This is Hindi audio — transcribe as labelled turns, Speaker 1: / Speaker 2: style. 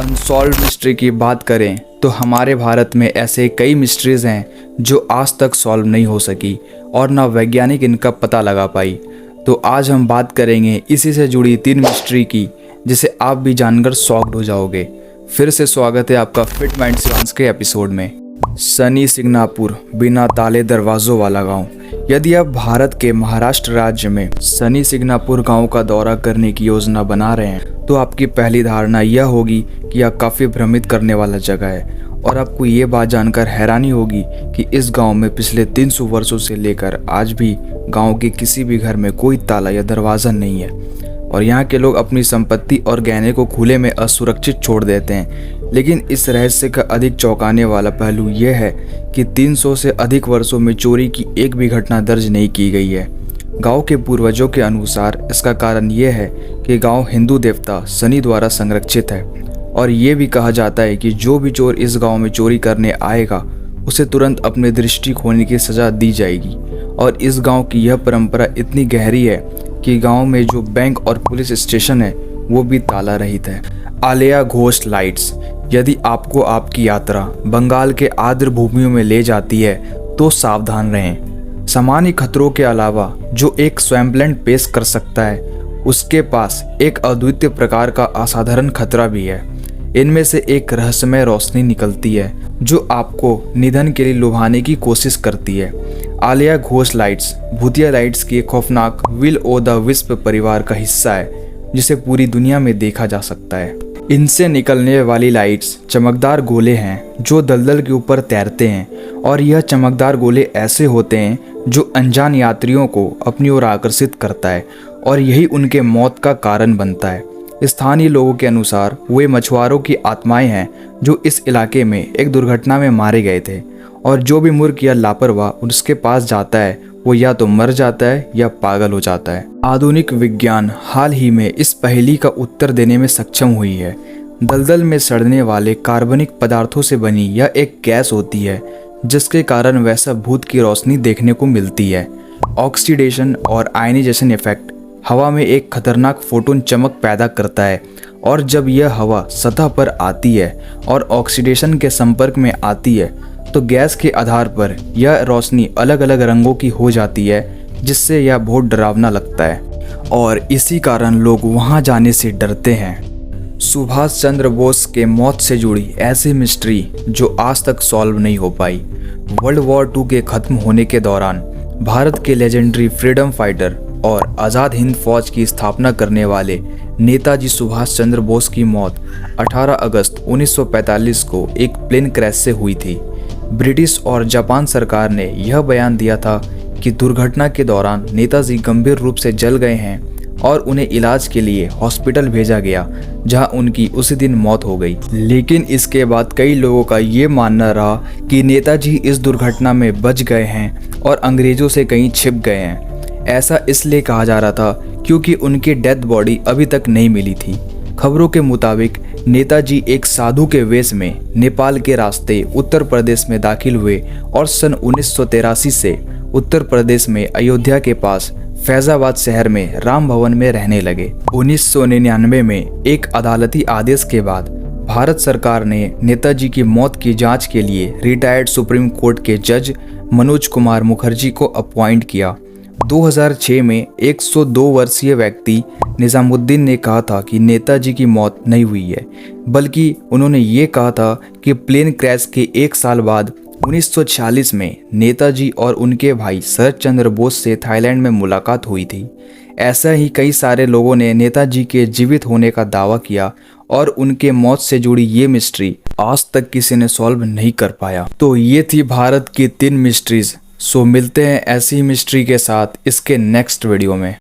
Speaker 1: अनसॉल्व मिस्ट्री की बात करें तो हमारे भारत में ऐसे कई मिस्ट्रीज़ हैं जो आज तक सॉल्व नहीं हो सकी और ना वैज्ञानिक इनका पता लगा पाई। तो आज हम बात करेंगे इसी से जुड़ी 3 मिस्ट्री की, जिसे आप भी जानकर शॉक्ड हो जाओगे। फिर से स्वागत है आपका फिट माइंड सिवांस के एपिसोड में। शनि सिंगनापुर बिना ताले दरवाज़ों वाला गांव। यदि आप भारत के महाराष्ट्र राज्य में शनि सिंगनापुर गांव का दौरा करने की योजना बना रहे हैं तो आपकी पहली धारणा यह होगी कि यह काफ़ी भ्रमित करने वाला जगह है, और आपको ये बात जानकर हैरानी होगी कि इस गांव में पिछले 300 वर्षों से लेकर आज भी गांव के किसी भी घर में कोई ताला या दरवाज़ा नहीं है, और यहाँ के लोग अपनी संपत्ति और गहने को खुले में असुरक्षित छोड़ देते हैं। लेकिन इस रहस्य का अधिक चौंकाने वाला पहलू यह है कि 300 से अधिक वर्षों में चोरी की एक भी घटना दर्ज नहीं की गई है। गांव के पूर्वजों के अनुसार इसका कारण यह है कि गांव हिंदू देवता शनि द्वारा संरक्षित है, और ये भी कहा जाता है कि जो भी चोर इस गांव में चोरी करने आएगा उसे तुरंत अपने दृष्टि खोने की सज़ा दी जाएगी। और इस गांव की यह परंपरा इतनी गहरी है कि गांव में जो बैंक और पुलिस स्टेशन है वो भी ताला रहित है। Alia ghost lights. यदि आपको आपकी यात्रा बंगाल के आर्द्र भूमियों में ले जाती है तो सावधान रहें। सामान्य खतरों के अलावा जो एक स्वैम्पलैंड पेश कर सकता है, उसके पास एक अद्वितीय प्रकार का असाधारण खतरा भी है। इनमें से एक रहस्यमय रोशनी निकलती है जो आपको निधन के लिए लुभाने की कोशिश करती है। आलिया घोस्ट लाइट्स भूतिया लाइट्स की एक खौफनाक विल ओ द विस्प परिवार का हिस्सा है, जिसे पूरी दुनिया में देखा जा सकता है। इनसे निकलने वाली लाइट्स चमकदार गोले हैं जो दलदल के ऊपर तैरते हैं, और यह चमकदार गोले ऐसे होते हैं जो अनजान यात्रियों को अपनी ओर आकर्षित करता है, और यही उनके मौत का कारण बनता है। स्थानीय लोगों के अनुसार वे मछुआरों की आत्माएं हैं जो इस इलाके में एक दुर्घटना में मारे गए थे, और जो भी मूर्ख या लापरवाह उसके पास जाता है वो या तो मर जाता है या पागल हो जाता है। आधुनिक विज्ञान हाल ही में इस पहेली का उत्तर देने में सक्षम हुई है। दलदल में सड़ने वाले कार्बनिक पदार्थों से बनी यह एक गैस होती है जिसके कारण वैसा भूत की रोशनी देखने को मिलती है। ऑक्सीडेशन और आयनाइजेशन इफेक्ट हवा में एक खतरनाक फोटोन चमक पैदा करता है, और जब यह हवा सतह पर आती है और ऑक्सीडेशन के संपर्क में आती है तो गैस के आधार पर यह रोशनी अलग अलग रंगों की हो जाती है, जिससे यह बहुत डरावना लगता है, और इसी कारण लोग वहां जाने से डरते हैं। सुभाष चंद्र बोस के मौत से जुड़ी ऐसी मिस्ट्री जो आज तक सॉल्व नहीं हो पाई। वर्ल्ड वॉर 2 के खत्म होने के दौरान भारत के लेजेंडरी फ्रीडम फाइटर और आज़ाद हिंद फौज की स्थापना करने वाले नेताजी सुभाष चंद्र बोस की मौत 18 अगस्त 1945 को एक प्लेन क्रैश से हुई थी। ब्रिटिश और जापान सरकार ने यह बयान दिया था कि दुर्घटना के दौरान नेताजी गंभीर रूप से जल गए हैं और उन्हें इलाज के लिए हॉस्पिटल भेजा गया, जहां उनकी उसी दिन मौत हो गई। लेकिन इसके बाद कई लोगों का ये मानना रहा कि नेताजी इस दुर्घटना में बच गए हैं और अंग्रेजों से कहीं छिप गए हैं। ऐसा इसलिए कहा जा रहा था क्योंकि उनकी डेड बॉडी अभी तक नहीं मिली थी। खबरों के मुताबिक नेताजी एक साधु के वेश में नेपाल के रास्ते उत्तर प्रदेश में दाखिल हुए और सन 1983 से उत्तर प्रदेश में अयोध्या के पास फैजाबाद शहर में राम भवन में रहने लगे। 1999 में एक अदालती आदेश के बाद भारत सरकार ने नेताजी की मौत की जांच के लिए रिटायर्ड सुप्रीम कोर्ट के जज मनोज कुमार मुखर्जी को अपॉइंट किया। 2006 में 102 वर्षीय व्यक्ति निजामुद्दीन ने कहा था कि नेताजी की मौत नहीं हुई है, बल्कि उन्होंने ये कहा था कि प्लेन क्रैश के 1 साल बाद 1946 में नेताजी और उनके भाई शरद चंद्र बोस से थाईलैंड में मुलाकात हुई थी। ऐसा ही कई सारे लोगों ने नेताजी के जीवित होने का दावा किया, और उनके मौत से जुड़ी ये मिस्ट्री आज तक किसी ने सॉल्व नहीं कर पाया। तो ये थी भारत की 3 मिस्ट्रीज। सो मिलते हैं ऐसी मिस्ट्री के साथ इसके नेक्स्ट वीडियो में।